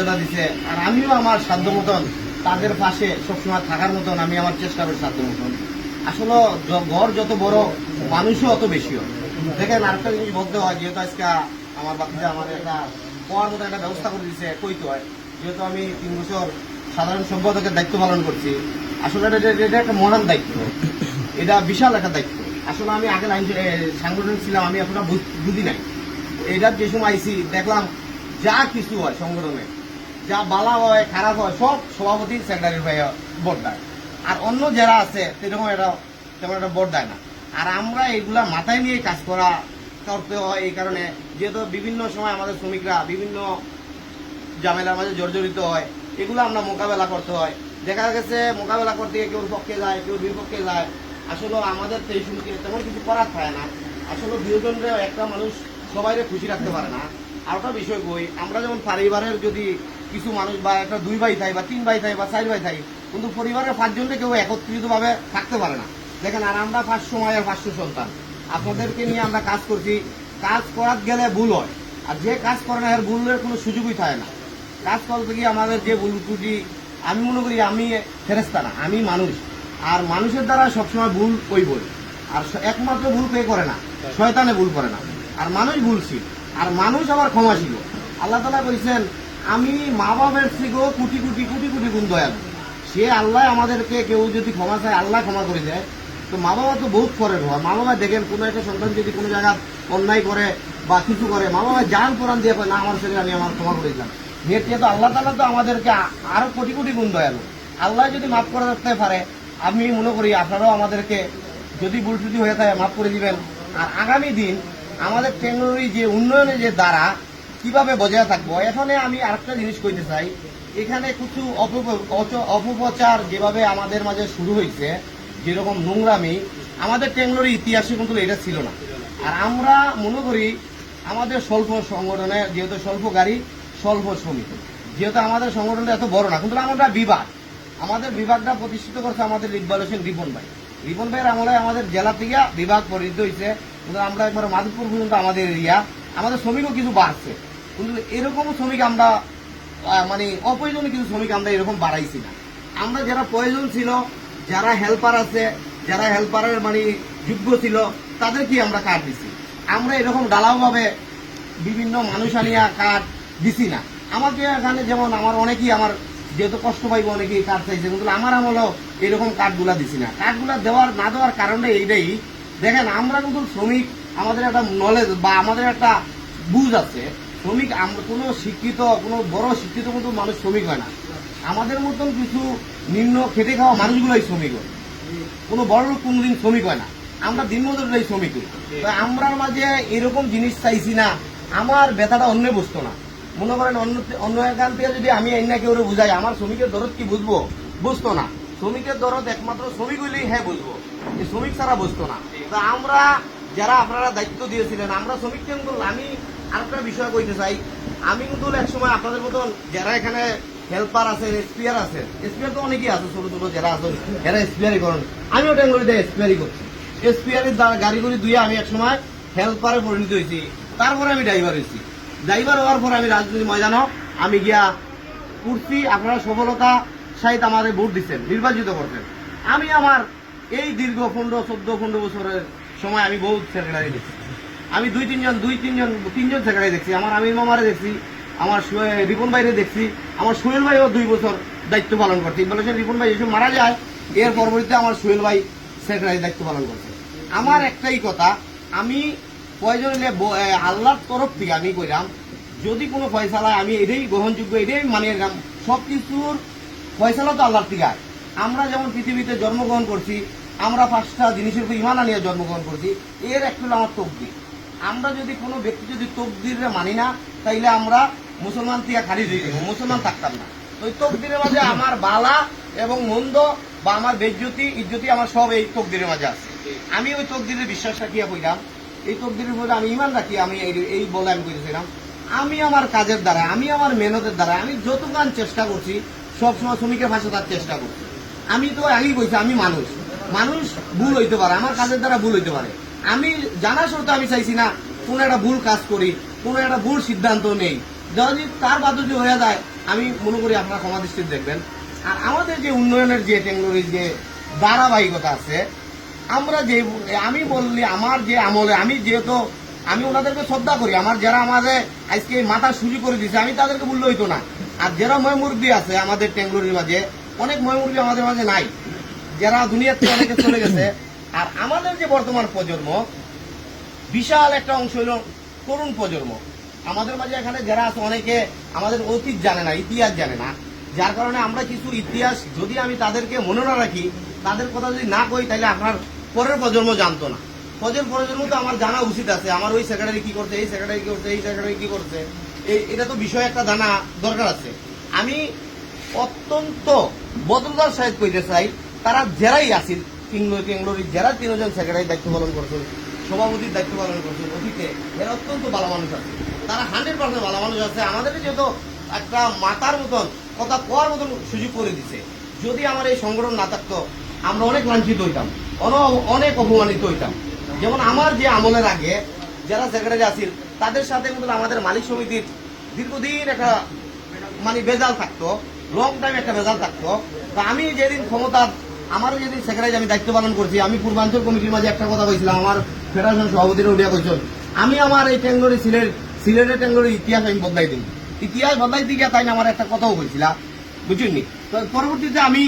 মর্যাদা দিছে, আর আমিও আমার সাধ্য মতন তাদের পাশে সবসময় থাকার মতন আমি আমার চেষ্টা করি সাধ্য মতন। আসলে ঘর যত বড়, মানুষও অত বেশিও। দেখেন আরেকটা জিনিস বলতে হয়, যেহেতু আজকে আমার বাচ্চা আমাদের একটা পড়ার মতো একটা ব্যবস্থা করে দিচ্ছে, কইতে হয় যেহেতু আমি 3 বছর সাধারণ সম্পাদকের দায়িত্ব পালন করছি। আসলে এটা একটা মহান দায়িত্ব, এটা বিশাল একটা দায়িত্ব। আসলে আমি আগে সাংগঠনিক ছিলাম, আমি এতটা বুঝি নাই। এটার যে সময় আইসি দেখলাম যা কিছু হয় সংগঠনে, যা বালা হয় খারাপ হয় সব সভাপতি সেক্রেটারি ভাই ভোট দেয়, আর অন্য যারা আছে সেরকম এটা তেমন একটা ভোট দেয় না। আর আমরা এগুলা মাথায় নিয়ে কাজ করতে হয় এই কারণে, যেহেতু বিভিন্ন সময় আমাদের শ্রমিকরা বিভিন্ন ঝামেলার মাঝে জর্জরিত হয়, এগুলো আমরা মোকাবেলা করতে হয়। দেখা গেছে মোকাবেলা করতে গিয়ে কেউ পক্ষে যায়, কেউ বিপক্ষে যায়। আসলে আমাদের তো এই সময় তেমন কিছু করার থাকে না। আসলে দুজনের একটা মানুষ সবাইকে খুশি রাখতে পারে না। আর একটা বিষয় কই, আমরা যেমন পরিবারের যদি কিছু মানুষ বা একটা 2 ভাই থাকে বা 3 ভাই থাকে বা 4 ভাই থাকে, কিন্তু পরিবারের 5 জনকে কেউ একত্রিতভাবে থাকতে পারে না। দেখেন, আর আমরা 500 মায়ের 500 সন্তান, আপনাদেরকে নিয়ে আমরা কাজ করছি। কাজ করার গেলে ভুল হয়, আর যে কাজ করে না এর ভুলের কোনো সুযোগই থাকে না। কাজ করতে গিয়ে আমাদের যে ভুল ত্রুটি, আমি মনে করি আমি ফেরেশতা না, আমি মানুষ। আর মানুষের দ্বারা সবসময় ভুল বই, আর একমাত্র ভুল কে করে না, শয়তানে ভুল করে না। আর মানুষ ভুলশীল, আর মানুষ আবার ক্ষমাশীল। আল্লাহ তাআলা বলছেন, আমি মা বাবার থেকেও কোটি কোটি কোটি কোটি গুণ দয়ালু। সে আল্লাহ আমাদেরকে কেউ যদি ক্ষমা চায়, আল্লাহ ক্ষমা করে দেয়। তো মা বাবা তো বহুত পরের হয়। মা বাবা দেখেন কোনো একটা সন্তান যদি কোনো জায়গায় অন্যায় করে বা কিছু করে, মা বাবা জান কোরআন দিয়ে না আমার ছেলে আমি আমার ক্ষমা করে দিলাম। নেটিয়ে তো আল্লাহ তাআলা তো আমাদেরকে আরো কোটি কোটি গুণ দয়ালু। আল্লাহ যদি মাফ করে রাখতে পারে, আমি মনে করি আপনারাও আমাদেরকে যদি ভুল ত্রুটি হয়ে থাকে মাফ করে দিবেন। আর আগামী দিন আমাদের টেকনোলজি যে উন্নয়নের যে দ্বারা কিভাবে বজায় থাকবো, এখানে আমি আরেকটা জিনিস কইতে চাই। এখানে কিছু অপপ্রচার যেভাবে আমাদের মাঝে শুরু হয়েছে, যেরকম নোংরামি, আমাদের টেকনোলজি ইতিহাসে কিন্তু এটা ছিল না। আর আমরা মনে করি আমাদের স্বল্প সংগঠনে, যেহেতু স্বল্প গাড়ি স্বল্প শ্রমিক, যেহেতু আমাদের সংগঠনটা এত বড় না, কিন্তু আমরা বিভাগ, আমাদের বিভাগটা প্রতিষ্ঠিত করছে আমাদের ইকবাল হোসেন রিপন ভাই। রিপন ভাইয়ের আমলে আমাদের জেলা থেকে বিভাগ পরিচিত হয়েছে, কিন্তু আমরা একবার মাধবপুর পর্যন্ত আমাদের এরিয়া, আমাদের শ্রমিকও কিছু বাড়ছে। কিন্তু এরকম শ্রমিক আমরা মানে অপ্রয়োজনীয় কিছু শ্রমিক আমরা এরকম বাড়াইছি না। আমরা যারা প্রয়োজন ছিল, যারা হেল্পার আছে, যারা হেল্পারের মানে যোগ্য ছিল, তাদেরকে আমরা কার্ড দিছি। আমরা এরকম ডালাওভাবে বিভিন্ন মানুষ আনিয়া কার্ড দিছি না। আমাকে এখানে যেমন আমার অনেকেই আমার যেহেতু কষ্ট পাইব অনেকেই কার্ড চাইছে, কিন্তু আমার আমলেও এরকম কার্ডগুলা দিছি না। কার্ডগুলা না দেওয়ার কারণটা এইটাই, দেখেন আমরা কিন্তু শ্রমিক, আমাদের একটা নলেজ বা আমাদের একটা বুঝ আছে। শ্রমিক আমরা কোনো শিক্ষিত, কোনো বড় শিক্ষিত কিন্তু মানুষ শ্রমিক হয় না। আমাদের মতন কিছু নিম্ন খেটে খাওয়া মানুষগুলোই শ্রমিক হয়, কোনো বড় লোক কোনোদিন শ্রমিক হয় না। আমরা দিনমজুররাই শ্রমিক হই। তো আমরার মাঝে এরকম জিনিস চাইছি না, আমার ব্যথাটা অন্য বুঝতো না। মনে করেন অন্য এখান থেকে যদি আমি আইনা কেউ বুঝাই, আমার শ্রমিকের দরদ কি বুঝতো না। শ্রমিকের দরদ একমাত্র শ্রমিক হইলেই হ্যাঁ বুঝবো, এই শ্রমিক ছাড়া বুঝতো না। তো আমরা যারা আপনারা দায়িত্ব দিয়েছিলেন, আমরা শ্রমিক কিন্তু আমি আরেকটা বিষয় কইতে চাই। আমি কিন্তু একসময় আপনাদের মতন যারা এখানে হেল্পার আছে, এসপিআর আছে, এসপিআর তো অনেকেই আছে, ছোট ছোট যারা আছে এরা এসপিআরই করেন। আমিও টেঙ্গুলিতে এসপিআরই করছি। এসপিআরের গাড়িগুলি দুই আমি একসময় হেল্পারে পরিণত হয়েছি, তারপরে আমি ড্রাইভার হয়েছি। ড্রাইভার হওয়ার পর আমি রাজনীতি ময়দানও আমি গিয়া করছি। আপনারা সফলতা সাহিত আমাদের ভোট দিচ্ছেন, নির্বাচিত করছেন। আমি আমার এই দীর্ঘ 15 বছরের সময় আমি বহুত সেক্রেটারি দেখছি। আমি তিনজন সেক্রেটারি দেখছি। আমার আমির মামারে দেখছি, আমার রিপন ভাইরে দেখছি, আমার সোহেল ভাইও 2 বছর দায়িত্ব পালন করছে। বলেছেন রিপন ভাই এসব মারা যায়, এর পরবর্তীতে আমার সোহেল ভাই সেক্রেটারি দায়িত্ব পালন করছে। আমার একটাই কথা, আমি প্রয়োজন হলে আল্লাহর তরফ থেকে আমি কইলাম, যদি কোনো ফয়সালা আমি এটাই গ্রহণযোগ্য, এটাই মানিয়ে নিলাম। সবকিছুর ফয়সালা তো আল্লাহর থেকে। আমরা যেমন পৃথিবীতে জন্মগ্রহণ করছি, আমরা 5টা জিনিসের উপর ইমান আনিয়ে জন্মগ্রহণ করছি, এর একটা হলো আমার তকদির। আমরা যদি কোনো ব্যক্তি যদি তকদিরে মানি না, তাইলে আমরা মুসলমান থেকে খারিজ হয়ে যাবো, মুসলমান থাকতাম না। ওই তকদিরের মাঝে আমার বালা এবং মন্দ বা আমার ইজ্জতি আমার সব এই তকদিরের মাঝে আছে। আমি ওই তকদিরের বিশ্বাস রাখিয়া কইলাম, এই তকদিরের মধ্যে আমি ইমান রাখি, আমি এই বলে আমি কইতেছিলাম, আমি আমার কাজের দ্বারা, আমি আমার মেহনতের দ্বারা আমি যতক্ষণ চেষ্টা করছি, সবসময় শ্রমিকের ভাষা তার চেষ্টা করছি। আমি তো আগেই বলছি, আমি মানুষ ভুল হইতে পারে, আমার কাজের দ্বারা ভুল হইতে পারে। আমি জানা সত্ত্বেও আমি চাইছি না কোনো একটা ভুল কাজ করি, কোনো একটা ভুল সিদ্ধান্ত নেই। যদি তার বাদ যদি হয়ে যায়, আমি মনে করি আপনারা ক্ষমা দৃষ্টিতে দেখবেন। আর আমাদের যে উন্নয়নের যে টেকনোলজির যে ধারাবাহিকতা আছে, আমরা যে আমি বললি আমার যে আমলে আমি যেহেতু আমি ওনাদেরকে শ্রদ্ধা করি, আমার যারা আমাদের আজকে মাথা সুজি করে দিচ্ছে আমি তাদেরকে বললে হইতো না। আর যারা ময়মুরব্বী আছে আমাদের টেকনোলজির মাঝে, অনেক ময়মুরব্বী আমাদের মাঝে নাই, যারা দুনিয়ার থেকে অনেকে চলে গেছে। আর আমাদের যে বর্তমান প্রজন্ম, বিশাল একটা অংশ হলো তরুণ প্রজন্ম। আমাদের মাঝে এখানে যারা আছে অনেকে আমাদের অতীত জানে না, ইতিহাস জানে না, যার কারণে আমরা কিছু ইতিহাস যদি আমি তাদেরকে মনে না রাখি, তাদের কথা যদি না কই, তাহলে আপনার পরের প্রজন্ম জানতো না। প্রজন্ম তো আমার জানা উচিত আছে, আমার ওই সেক্রেটারি কি করছে, এই সেক্রেটারি কি করছে, এই সেক্রেটারি কি করছে, এটা তো বিষয় একটা জানা দরকার আছে। আমি অত্যন্ত বদলদার সাহেব কইতে চাই, তারা যারাই আসিল টেকনোলজির যারা 3 জন সেক্রেটারি দায়িত্ব পালন করছেন, সভাপতির দায়িত্ব পালন করছেন অতীতে, এরা অত্যন্ত ভালো মানুষ আছে, তারা 100% ভালো মানুষ আছে। আমাদের যেহেতু একটা মাতার মতন কথা কোয়ার মতন সুযোগ করে দিছে। যদি আমার এই সংগঠন না থাকতো আমরা অনেক লাঞ্ছিত হইতাম, অনেক অপমানিত হইতাম। যেমন আমার যে আমলের আগে যারা সেক্রেটারি আছিল তাদের সাথে কিন্তু আমাদের মালিক সমিতির দীর্ঘদিন একটা মানে বেজাল থাকতো, লং টাইম একটা বেজাল থাকতো। তা আমি যেদিন ক্ষমতা আমার যেদিন সেক্রেটারি আমি দায়িত্ব পালন করছি, আমি পূর্বাঞ্চল কমিটির মাঝে একটা কথা বলছিলাম, আমার ফেডারেশন সভাপতিরা উঠিয়া কইছেন আমি আমার এই টেঙ্গরি সিলেটের টেঙ্গরির ইতিহাস আমি বদলাই দিই, ইতিহাস বদলাই দিয়ে তাই না আমার একটা কথাও বলছিলাম, বুঝুননি। তো পরবর্তীতে আমি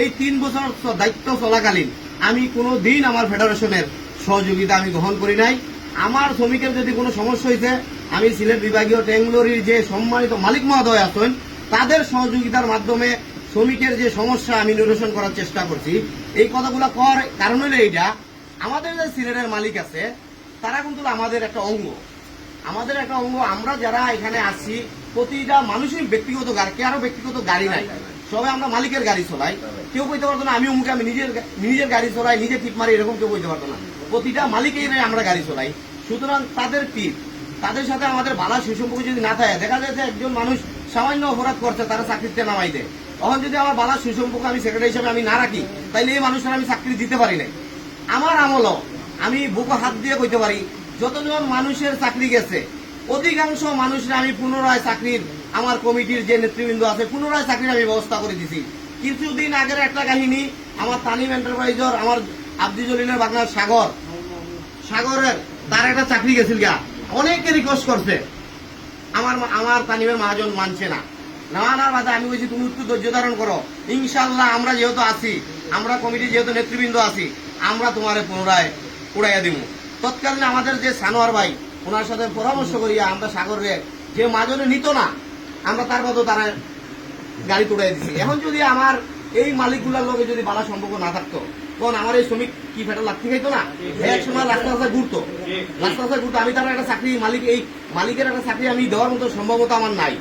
এই 3 বছর দায়িত্ব চলাকালীন আমি কোনো দিন আমার ফেডারেশনের সহযোগিতা আমি গ্রহণ করি নাই। আমার শ্রমিকের যদি কোনো সমস্যা হয়েছে, আমি সিলেট বিভাগীয় টেঙ্গরির যে সম্মানিত মালিক মহোদয় আছেন তাদের সহযোগিতার মাধ্যমে শ্রমিকের যে সমস্যা আমি নিরসন করার চেষ্টা করছি। এই কথাগুলো করার কারণ হলো এইটা, আমাদের যে সিলেটের মালিক আছে তারা কিন্তু আমাদের একটা অঙ্গ, আমাদের একটা অঙ্গ। আমরা যারা এখানে আসছি প্রতিটা মানুষই ব্যক্তিগত গাড়ি, কারো ব্যক্তিগত গাড়ি নাই, সবাই আমরা মালিকের গাড়ি চলাই। কেউ কইতে পারতো না আমি অমুকে আমি নিজের গাড়ি চলাই, নিজে টিপ মারি, এরকম কেউ কইতে পারতো না। প্রতিটা মালিকের আমরা গাড়ি চলাই। সুতরাং তাদের টিপ, তাদের সাথে আমাদের ভালো সুসম্পর্ক যদি না থাকে, দেখা যায় যে একজন মানুষ সামান্য অপরাধ করছে তারা চাকরিতে নামাই দেয়, তখন যদি আমার ভালো সুসম্পর্ক আমি সেক্রেটারি হিসেবে আমি না রাখি, তাইলে এই মানুষের আমি চাকরি দিতে পারি না। আমার আমলও আমি বুকে হাত দিয়ে কইতে পারি, যতজন মানুষের চাকরি গেছে অধিকাংশ মানুষরা আমি পুনরায় চাকরির, আমার কমিটির যে নেতৃবৃন্দ আছে পুনরায় চাকরির আমি ব্যবস্থা করে দিছি। কিছুদিন আগের একটা কাহিনী, আমার তানিম এন্টারপ্রাইজের আমার আব্দি জলিলের বাংলার সাগরের তার একটা চাকরি গেছিল গা, অনেকে রিকোয়েস্ট করছে, আমার তানিমের মহাজন মানছে না, নামানোর বাদে আমি বলছি তুমি একটু ধৈর্য ধারণ করো, ইনশাল্লাহ আমরা যেহেতু আছি, আমরা কমিটি যেহেতু নেতৃবৃন্দ আছি, আমরা তোমার পুনরায় উড়াইয়া দিব। তৎকালীন আমাদের যে সানোয়ার ভাই, ওনার সাথে পরামর্শ করিয়া আমরা সাগরে যে মাজনে নিত না, আমরা তার মতো তারা গাড়ি তুড়াই দিছি। এখন যদি আমার এই মালিকগুলার লোকে যদি ভালো সম্পর্ক না থাকতো, তখন আমার এই শ্রমিক কি ফেটা লাগতে খাইতো না, এক সময় রাস্তা ঘুরতো। আমি তার একটা চাকরি মালিকের একটা চাকরি আমি দেওয়ার মতো সম্ভবতা আমার নাই।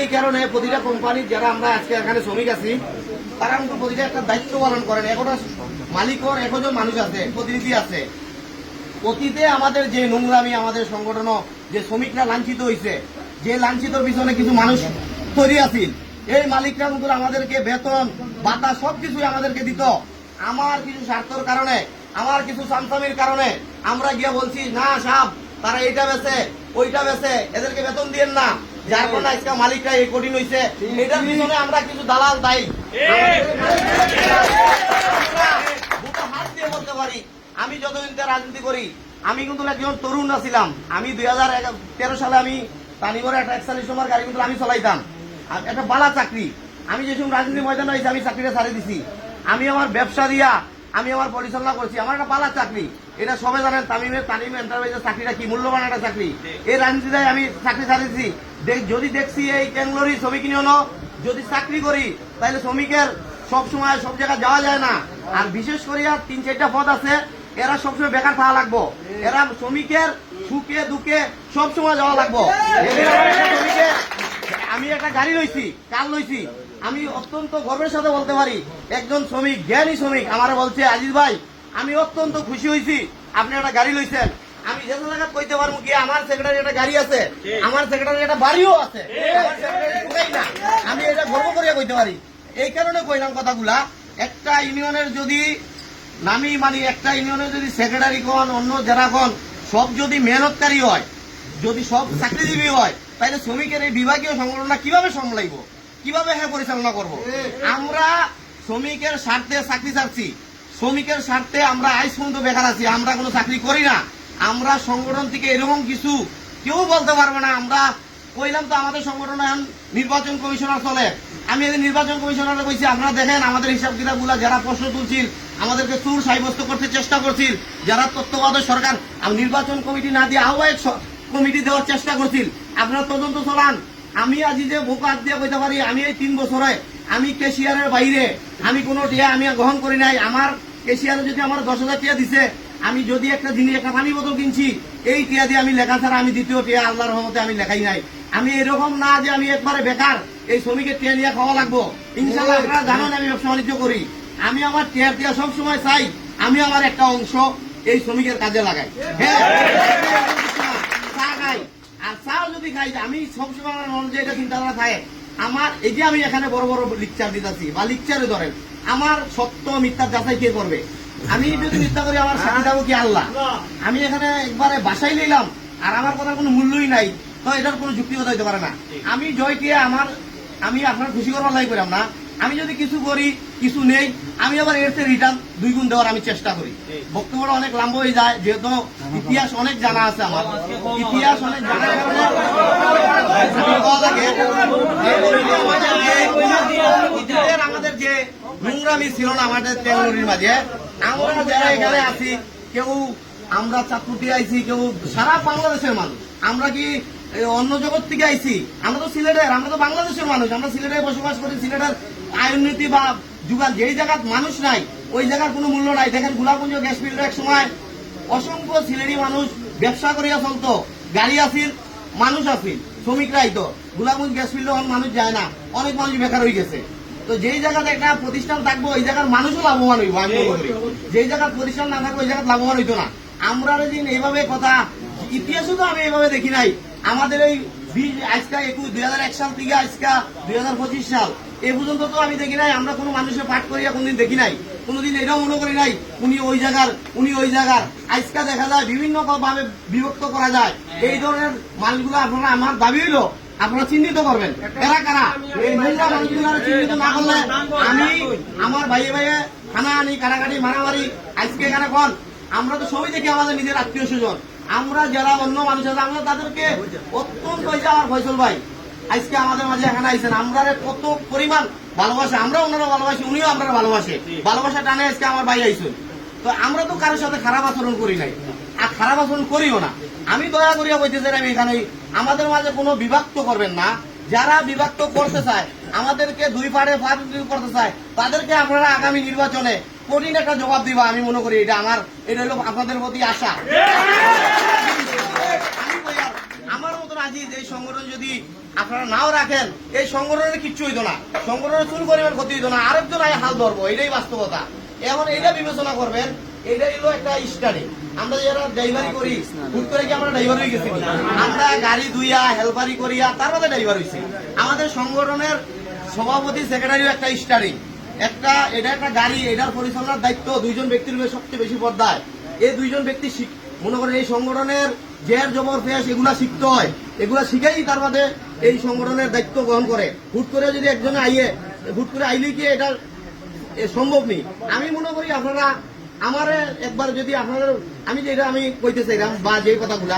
এই কারণে প্রতিটা কোম্পানির যারা আমরা আজকে এখানে শ্রমিক আছি, তারা কিন্তু প্রতিটা একটা দায়িত্ব পালন করেন। একটা মালিকর 1 জন মানুষ আছে, প্রতিনিধি আছে। অতীতে আমাদের যে নোংরামি, আমাদের সংগঠন যে শ্রমিকরা লাঞ্ছিত হয়েছে, যে লাঞ্ছিতর পিছনে কিছু মানুষ তৈরি আছিল, এই মালিকরা কিন্তু আমাদেরকে বেতন ভাতা সবকিছুই আমাদেরকে দিত। আমার কিছু স্বার্থের কারণে, আমার কিছু সামসামির কারণে আমরা গিয়ে বলছি না সাহেব, তারা এইটা বেছে ওইটা বেছে, এদেরকে বেতন দিয়েন না, যার কারণে আজকে মালিকরা এই কঠিন হয়েছে। এটার পিছনে আমরা কিছু দালাল দায়ী। হাত দিয়ে বলতে পারি, আমি যতদিন রাজনীতি করি, আমি কিন্তু একজন তরুণ ছিলাম। আমি 2013 সালে আমি তানিবরে একটা 41 নম্বর গাড়ি কিন্তু আমি চলাইতাম, একটা বালা চাকরি। আমি যে সময় রাজনীতি ময়দান হয়েছে আমি চাকরিটা ছাড়িয়ে দিছি। আমি আমার ব্যবসা দিয়া আমি আমার পরিচালনা করছি, আমার একটা বালা চাকরি। এটা সবাই জানেন তানিম এন্টারপ্রাইজের চাকরিটা কি মূল্যবান একটা চাকরি। এই রাজনীতিতে আমি চাকরি ছাড়িয়েছি। যদি দেখছি এই টেঙ্গরি শ্রমিক ইউনিয়ন যদি চাকরি করি, তাহলে শ্রমিকের সব সময় সব জায়গায় যাওয়া যায় না। আর বিশেষ করিয়া 3-4টা পদ আছে, এরা সবসময় বেকার থাকা লাগবো। এরা শ্রমিকের সুখে দুঃখে সবসময় যাওয়া লাগবো। আমি একটা গাড়ি লইছি, কাল লইছি, আমি অত্যন্ত গর্বের সাথে বলতে পারি, একজন শ্রমিক, জ্ঞানী শ্রমিক আমারে বলছে আজিজ ভাই আমি অত্যন্ত খুশি হয়েছি আপনি একটা গাড়ি লইছেন। আমি যে জায়গা কইতে পারবো কি আমার সেক্রেটারি একটা গাড়ি আছে, আমার সেক্রেটারি একটা বাড়িও আছে, আমি এটা গর্ব করিয়া কইতে পারি। এই কারণে কইলাম কথাগুলা। একটা ইউনিয়নের যদি নামি মানে একটা ইউনিয়নের যদি সেক্রেটারি কোন অন্য যারা কোন সব যদি মেহনতকারী হয়, যদি সব চাকরিজীবী হয়, তাহলে শ্রমিকের এই বিভাগীয় সংগঠনটা কিভাবে সামলাইব? কিভাবে হ্যাঁ পরিচালনা করব? আমরা শ্রমিকের স্বার্থে চাকরি ছাড়ছি, শ্রমিকের স্বার্থে আমরা আজ পর্যন্ত বেকার আছি, আমরা কোনো চাকরি করি না। আমরা সংগঠন থেকে এরকম কিছু কেউ বলতে পারবে না। আমরা কইলাম তো আমাদের সংগঠন এখন নির্বাচন কমিশনার চলে। আমি এদের নির্বাচন কমিশনারে কইছি, আপনারা দেখেন আমাদের হিসাব কিতাব গুলা যারা প্রশ্ন তুলছিল, আমাদেরকে চোর সাব্যস্ত করতে চেষ্টা করছিল, যারা তত্ত্বাবধায়ক সরকার নির্বাচন কমিটি না দিয়ে আহ্বায়ক কমিটি দেওয়ার চেষ্টা করছিল, আপনারা তদন্ত চলান। আমি আজি যে বোকা দিয়ে কইতে পারি, আমি এই 3 বছরে আমি কেশিয়ারের বাইরে আমি কোনো টিয়া আমি গ্রহণ করি নাই। আমার কেশিয়ারে যদি আমার 10,000 টিয়া দিছে, আমি যদি একটা জিনিস একটা পানি বোতল কিনছি, এই টিয়া দিয়ে আমি লেখা ছাড়া আমি দ্বিতীয় টিয়া আল্লাহর রহমতে আমি লেখাই নাই। আমি এরকম না যে আমি একবারে বেকার এই শ্রমিকের টিয়া নিয়ে খাওয়া লাগবো। ইনশাল্লাহ আপনারা জানেন আমি ব্যবসা বাণিজ্য করি, আমি আমার টিয়া সবসময় চাই আমি আমার একটা অংশ এই শ্রমিকের কাজে লাগাই। হ্যাঁ, চা খাই, আর চাও যদি খাই, আমি সবসময় আমার মন যে এটা চিন্তাধারা থাকে আমার। এই যে আমি এখানে বড় বড় লেকচার দিতেছি বা লেকচারে ধরেন, আমার সত্য মিথ্যার যাচাই কে করবে? আমি যদি মিথ্যা করি আমার সাথে যাবো কি আল্লাহ? আমি এখানে একবারে বাসাই নিলাম আর আমার কথার কোনো মূল্যই নাই, তো এটার কোনো যুক্তিগত হইতে পারে না। আমি জয়কে আমি আপনার খুশি করবার লাই করাম না। আমি যদি কিছু করি কিছু নেই, আমি আবার এর থেকে রিটার্ন 2 গুণ দেওয়ার আমি চেষ্টা করি। বক্তব্যটা অনেক লম্বা হয়ে যায়, যেহেতু ইতিহাস অনেক জানা আছে, আমার ইতিহাস অনেক জানার কারণে আমাদের যে নোংরামি ছিল না আমাদের টেকনোলজির মাঝে, আমরা যারা এখানে আছি, কেউ আমরা চাঁদপুর আইছি, কেউ সারা বাংলাদেশের মানুষ। আমরা কি অন্য জগৎ থেকে আইছি? আমরা তো সিলেটের, আমরা তো বাংলাদেশের মানুষ, আমরা সিলেটে বসবাস করি। সিলেটের আয়ুর্নীতি বা যুগাল যেই জায়গার মানুষ নাই ওই জায়গার কোনো মূল্য নাই। দেখেন গোলাপুঞ্জ গ্যাস ফিল্ডের এক সময় অসংখ্য সিলেটি মানুষ ব্যবসা করিয়া চলতো, গাড়ি আসিল, মানুষ আসিল, শ্রমিকরা আইতো। গোলাপুঞ্জ গ্যাস ফিল্ডে মানুষ যায় না, অনেক মানুষ বেকার হয়ে গেছে। তো যেই জায়গাতে একটা প্রতিষ্ঠান থাকবো ওই জায়গার মানুষও লাভবান হইব। আমি মনে করি যেই জায়গার প্রতিষ্ঠান না থাকবো ওই জায়গায় লাভবান হইতো না। আমরা যদি এইভাবে কথা, ইতিহাসও তো আমি এইভাবে দেখি নাই। আমাদের এই আজকা 2001 সাল থেকে আজকা 2025 সাল এ পর্যন্ত তো আমি দেখি নাই আমরা কোনো মানুষের পাঠ করিয়া কোনদিন দেখি নাই, কোনোদিন এটাও মনে করি নাই উনি ওই জায়গার উনি ওই জায়গার। আজকা দেখা যায় বিভিন্ন ভাবে বিভক্ত করা যায়। এই ধরনের মানুষগুলো আপনারা আমার দাবি হইলো আপনারা চিহ্নিত করবেন কারা কারা। এই নোংরা মানুষগুলো চিহ্নিত না করলে আমি আমার ভাইয়ে ভাইয়ে হানাহানি কাটাকাটি মারামারি আজকে এখানে কোন আমরা তো সবাই দেখি আমাদের নিজের আত্মীয় স্বজন। আমরা যারা অন্য মানুষ আছে আমরা তাদেরকে অত্যন্ত আমার ফয়সল ভাই আজকে আমাদের মাঝে এখানে আইসেন, আমরা কত পরিমাণ ভালোবাসে, আমরা ওনারা ভালোবাসি, উনিও আমরা ভালোবাসে, ভালোবাসা টানে আজকে আমার ভাই আইসেন। তো আমরা তো কারোর সাথে খারাপ আচরণ করি নাই আর খারাপ আচরণ করিও না। আমি দয়া করিয়া বলতে চাই আমি এখানে আমাদের মাঝে কোনো বিভক্ত করবেন না। যারা বিভক্ত করতে চায় আমাদেরকে দুই পাড়ে করতে চায় তাদেরকে আপনারা আগামী নির্বাচনে কঠিন একটা জবাব দিবা। আমি মনে করি এটা হলো আপনাদের প্রতি আশা। আমার মতন আজি এই সংগঠন যদি আপনারা নাও রাখেন এই সংগঠনের কিচ্ছু হইতো না, সংগঠনের চুল পরিমাণ ক্ষতি হইতো না, আরেকজন হাল ধরবো, এটাই বাস্তবতা। এখন এটা বিবেচনা করবেন, এটাই হলো একটা স্টাডি। আমরা যারা ড্রাইভারি করি হুট করে কি আমরা ড্রাইভার হয়ে গেছি? আমরা গাড়ি ধুইয়া হেল্পারি করিয়া তার মধ্যে ড্রাইভার হয়েছি। আমাদের সংগঠনের সভাপতি সেক্রেটারিও একটা স্টাডি, এটা একটা গাড়ি, এটার পরিচালনার দায়িত্ব 2 জন ব্যক্তির সবচেয়ে বেশি পর্দায়। এই 2 জন ব্যক্তি মনে করেন এই সংগঠনের জের জবর ফেস এগুলা শিখতে হয়, এগুলা শিখেই তার মধ্যে এই সংগঠনের দায়িত্ব গ্রহণ করে। হুট করে যদি একজনে হুট করে আইলে কি এটা সম্ভব নেই। আমি মনে করি আপনারা আমার একবার যদি আপনাদের আমি যেটা আমি কইতে চাইলাম বা যে কথাগুলা